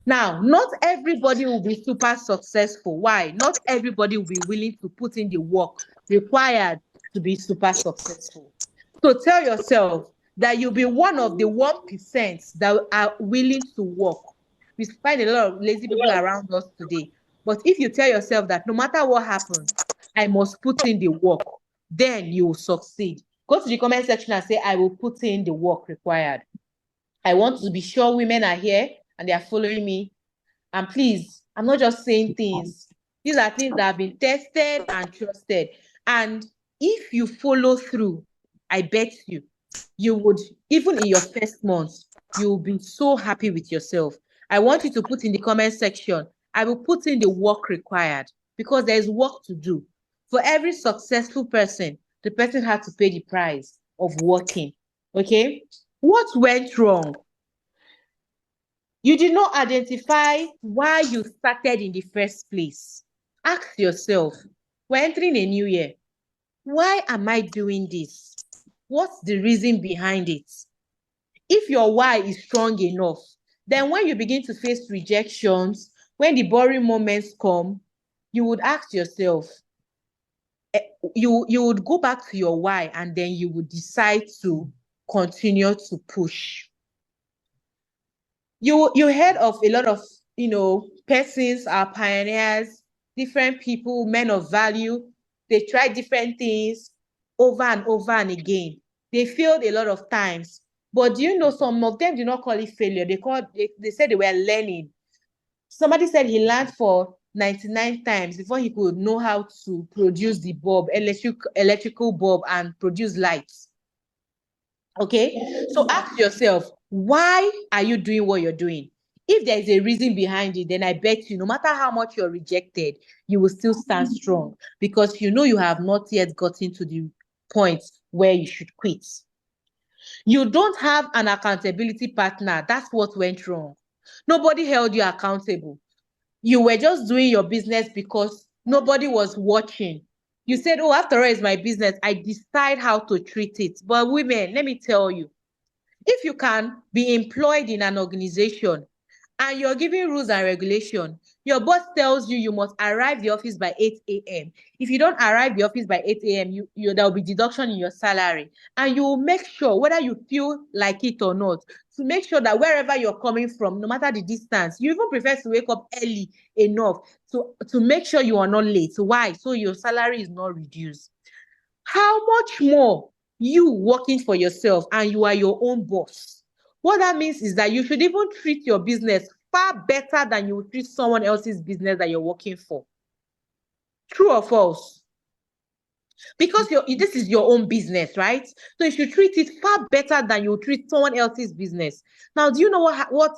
Now, not everybody will be super successful. Why? Not everybody will be willing to put in the work required to be super successful. So tell yourself that you'll be one of the 1% that are willing to work. We find a lot of lazy people around us today. But if you tell yourself that no matter what happens, I must put in the work, then you will succeed. Go to the comment section and say, I will put in the work required. I want to be sure women are here and they are following me. And please, I'm not just saying things. These are things that have been tested and trusted. And if you follow through, I bet you would, even in your first month, you will be so happy with yourself. I want you to put in the comment section, I will put in the work required, because there is work to do. For every successful person, the person had to pay the price of working. Okay? What went wrong? You did not identify why you started in the first place. Ask yourself, we're entering a new year. Why am I doing this? What's the reason behind it? If your why is strong enough, then when you begin to face rejections, when the boring moments come, you would ask yourself, you would go back to your why, and then you would decide to continue to push. You heard of a lot of persons, our pioneers, different people, men of value. They tried different things over and over and again. They failed a lot of times. But do you know, some of them did not call it failure. They said they were learning. Somebody said he learned for 99 times before he could know how to produce the bulb, electrical bulb, and produce lights. Okay, so ask yourself, why are you doing what you're doing? If there is a reason behind it, then I bet you, no matter how much you're rejected, you will still stand strong, because you know you have not yet gotten to the point where you should quit. You don't have an accountability partner. That's what went wrong. Nobody held you accountable. You were just doing your business because nobody was watching. You said, oh, after all, it's my business. I decide how to treat it. But women, let me tell you, if you can be employed in an organization and you're giving rules and regulation, your boss tells you must arrive the office by 8 a.m. If you don't arrive the office by 8 a.m., there will be deduction in your salary. And you will make sure, whether you feel like it or not, to make sure that wherever you're coming from, no matter the distance, you even prefer to wake up early enough to make sure you are not late. Why? So your salary is not reduced. How much more you working for yourself and you are your own boss? What that means is that you should even treat your business far better than you would treat someone else's business that you're working for. True or false? Because this is your own business, right? So you should treat it far better than you treat someone else's business. Now, do you know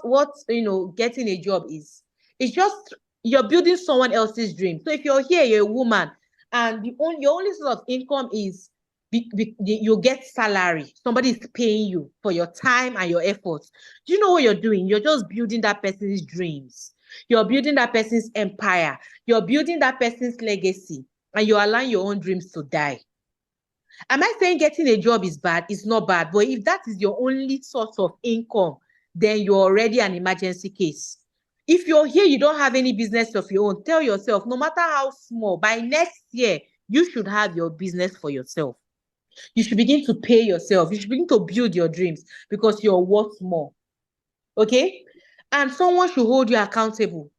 what getting a job is? It's just you're building someone else's dream. So if you're here, you're a woman, and your only source of income is you get salary. Somebody is paying you for your time and your efforts. Do you know what you're doing? You're just building that person's dreams. You're building that person's empire. You're building that person's legacy. And you allow your own dreams to die. Am I saying getting a job is bad? It's not bad. But if that is your only source of income, then you're already an emergency case. If you're here, you don't have any business of your own, tell yourself, no matter how small, by next year, you should have your business for yourself. You should begin to pay yourself. You should begin to build your dreams, because you're worth more. Okay? And someone should hold you accountable.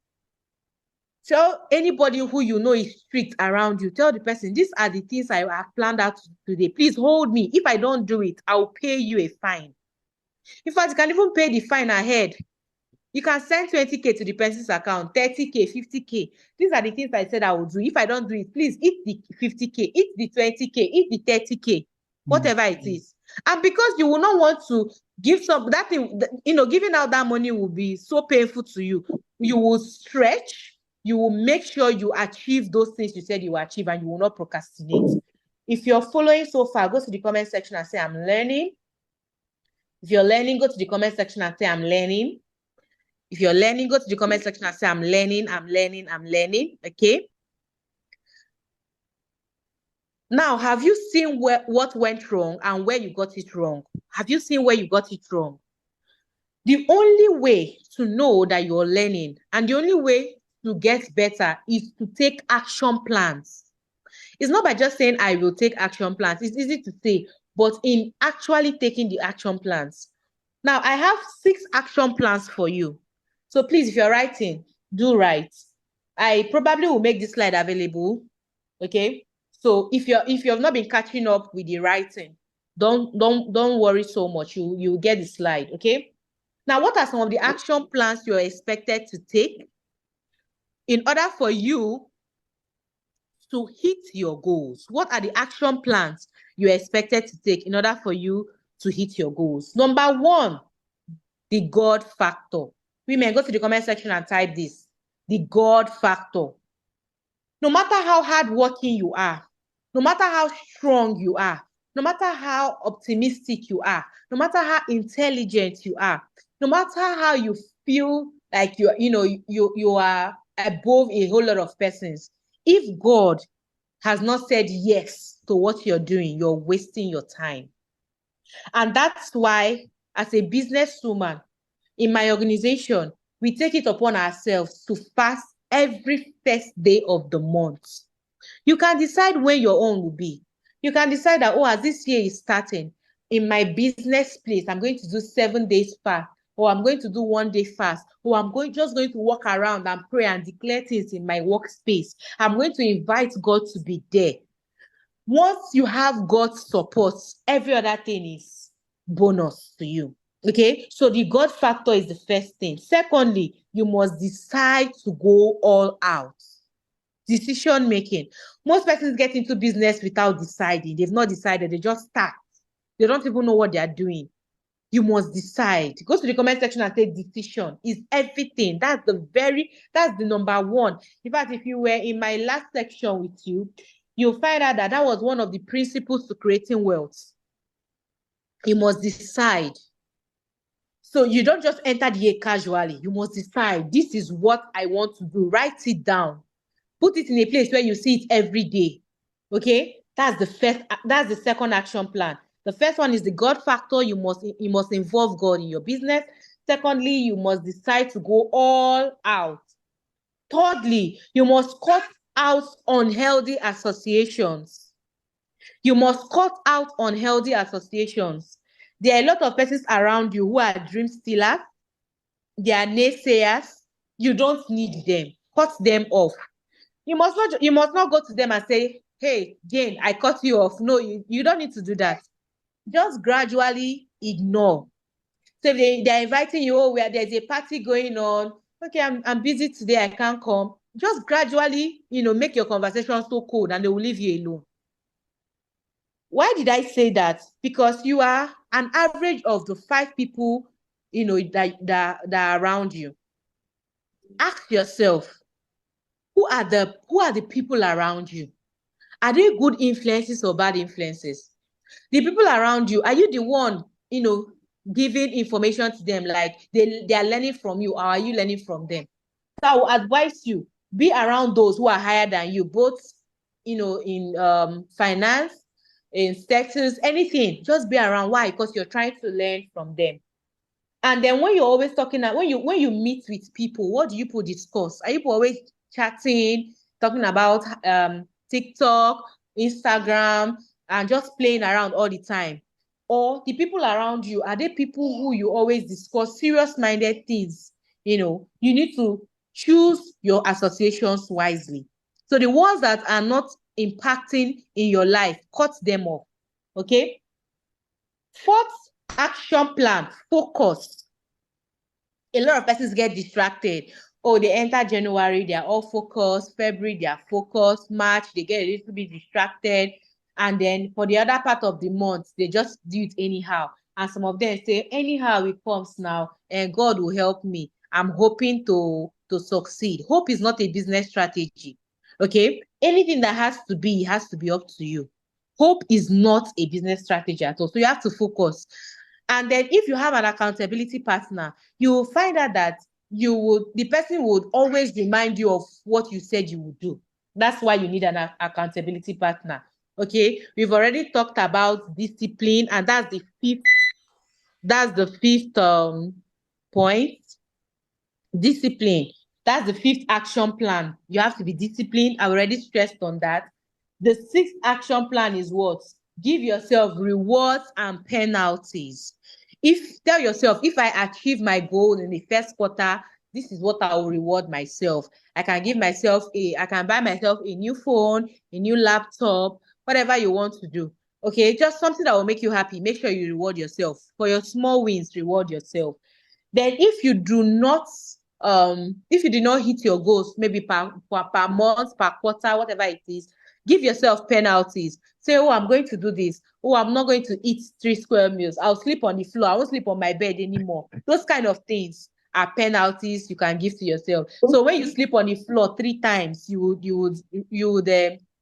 Tell anybody who you know is strict around you, tell the person, these are the things I have planned out today. Please hold me. If I don't do it, I'll pay you a fine. In fact, you can even pay the fine ahead. You can send 20K to the person's account, 30K, 50K. These are the things I said I will do. If I don't do it, please eat the 50K, eat the 20K, eat the 30K, whatever it is. And because you will not want to give that thing, giving out that money will be so painful to you. You will stretch. You will make sure you achieve those things you said you will achieve, and you will not procrastinate. If you're following so far, go to the comment section and say, I'm learning. If you're learning, go to the comment section and say, I'm learning. If you're learning, go to the comment section and say, I'm learning, I'm learning, I'm learning. Okay? Now, have you seen what went wrong and where you got it wrong? Have you seen where you got it wrong? The only way to know that you're learning and the only way to get better is to take action plans. It's not by just saying I will take action plans. It's easy to say, but in actually taking the action plans. Now, I have 6 action plans for you. So please, if you're writing, do write. I probably will make this slide available. Okay. So if you've not been catching up with the writing, don't worry so much. You get the slide. Okay. Now, what are some of the action plans you're expected to take in order for you to hit your goals? What are the action plans you're expected to take in order for you to hit your goals? Number 1, the God factor. Women, go to the comment section and type this. The God factor. No matter how hardworking you are, no matter how strong you are, no matter how optimistic you are, no matter how intelligent you are, no matter how you feel like you are above a whole lot of persons, if God has not said yes to what you're doing, you're wasting your time. And that's why, as a businesswoman, in my organization, we take it upon ourselves to fast every first day of the month. You can decide when your own will be. You can decide that, as this year is starting, in my business place, I'm going to do 7 days fast, or I'm going to do 1 day fast, or I'm just going to walk around and pray and declare things in my workspace. I'm going to invite God to be there. Once you have God's support, every other thing is bonus to you. Okay, so the God factor is the first thing. Secondly, you must decide to go all out. Decision making. Most persons get into business without deciding. They've not decided, they just start. They don't even know what they are doing. You must decide. Go to the comment section and say decision is everything. That's the number 1. In fact, if you were in my last section with you, you'll find out that was one of the principles to creating wealth. You must decide. So you don't just enter the year casually. You must decide, this is what I want to do. Write it down. Put it in a place where you see it every day. Okay? That's the second action plan. The first one is the God factor. You must involve God in your business. Secondly, you must decide to go all out. Thirdly, you must cut out unhealthy associations. You must cut out unhealthy associations. There are a lot of persons around you who are dream stealers. They are naysayers. You don't need them. Cut them off. You must not go to them and say, hey, Jane, I cut you off. No, you don't need to do that. Just gradually ignore. So if they're inviting you, where there's a party going on, okay, I'm busy today, I can't come. Just gradually, make your conversation so cold and they will leave you alone. Why did I say that? Because you are an average of the 5 people, that are around you. Ask yourself, who are the people around you? Are they good influences or bad influences? The people around you, are you the one, giving information to them, like they are learning from you, or are you learning from them? So I will advise you, be around those who are higher than you, both, in finance, in status, anything. Just be around. Why? Because you're trying to learn from them. And then when you're always talking, when you meet with people, what do you people discuss? Are you always chatting, talking about TikTok, Instagram, and just playing around all the time? Or the people around you, are they people who you always discuss serious-minded things? You need to choose your associations wisely. So the ones that are not impacting in your life, cut them off. Okay? 4th action plan, focus. A lot of persons get distracted. They enter January, they are all focused. February, they are focused. March, they get a little bit distracted. And then for the other part of the month, they just do it anyhow. And some of them say, anyhow it comes now, and God will help me. I'm hoping to succeed. Hope is not a business strategy. Okay? Anything that has to be up to you. Hope is not a business strategy at all. So you have to focus. And then if you have an accountability partner, you will find out that the person would always remind you of what you said you would do. That's why you need an accountability partner. Okay, we've already talked about discipline, and that's the fifth point. Discipline. That's the fifth action plan. You have to be disciplined. I already stressed on that. The sixth action plan is what? Give yourself rewards and penalties. Tell yourself, if I achieve my goal in the first quarter, this is what I will reward myself. I can buy myself a new phone, a new laptop, whatever you want to do. Okay, just something that will make you happy. Make sure you reward yourself. For your small wins, reward yourself. Then if you do not hit your goals, maybe per month, per quarter, whatever it is, give yourself penalties. Say, oh, I'm going to do this. Oh, I'm not going to eat 3 square meals. I'll sleep on the floor. I won't sleep on my bed anymore. Those kind of things are penalties you can give to yourself. So when you sleep on the floor 3 times, you would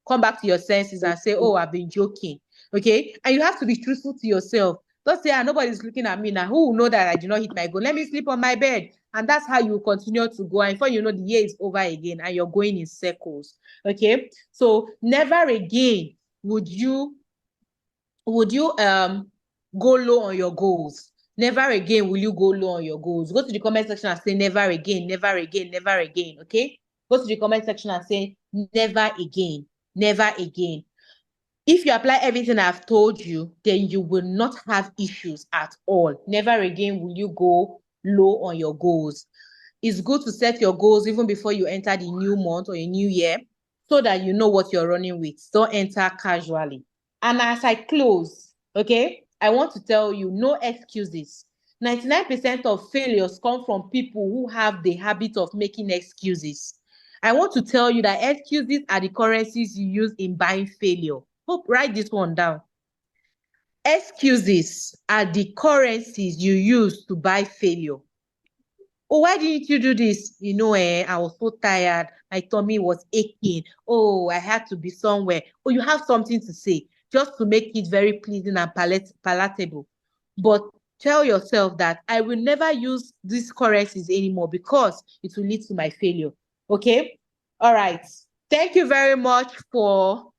come back to your senses and say, oh, I've been joking. Okay. And you have to be truthful to yourself. Don't say, nobody's looking at me now. Who will know that I did not hit my goal? Let me sleep on my bed. And that's how you continue to go. And before you know, the year is over again and you're going in circles. Okay. So never again would you go low on your goals. Never again will you go low on your goals. Go to the comment section and say never again, never again, never again. Okay. Go to the comment section and say never again, never again. If you apply everything I've told you, then you will not have issues at all. Never again will you go low on your goals. It's good to set your goals even before you enter the new month or a new year so that you know what you're running with. Don't enter casually. And as I close, okay, I want to tell you, no excuses. 99% of failures come from people who have the habit of making excuses. I want to tell you that excuses are the currencies you use in buying failure. Hope, write this one down. Excuses are the currencies you use to buy failure. Oh, why didn't you do this? I was so tired. My tummy was aching. Oh, I had to be somewhere. Oh, you have something to say just to make it very pleasing and palatable. But tell yourself that I will never use these currencies anymore because it will lead to my failure. Okay? All right. Thank you very much for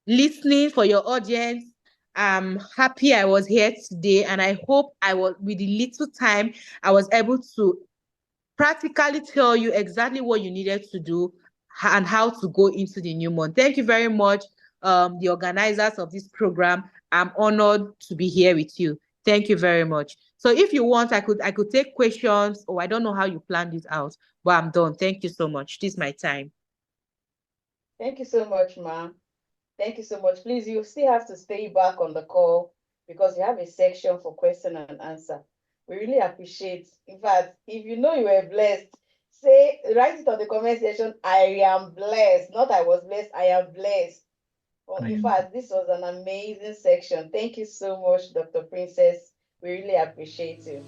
listening, for your audience. I'm happy I was here today, and I hope with the little time, I was able to practically tell you exactly what you needed to do and how to go into the new month. Thank you very much, the organizers of this program. I'm honored to be here with you. Thank you very much. So if you want, I could take questions, or I don't know how you planned it out, but I'm done. Thank you so much. This is my time. Thank you so much, ma'am. Thank you so much. Please, you still have to stay back on the call because you have a section for question and answer. We really appreciate. In fact, if you know you were blessed, write it on the comment section. I am blessed. Not I was blessed. I am blessed. Well, in fact, this was an amazing section. Thank you so much, Dr. Princess. We really appreciate you.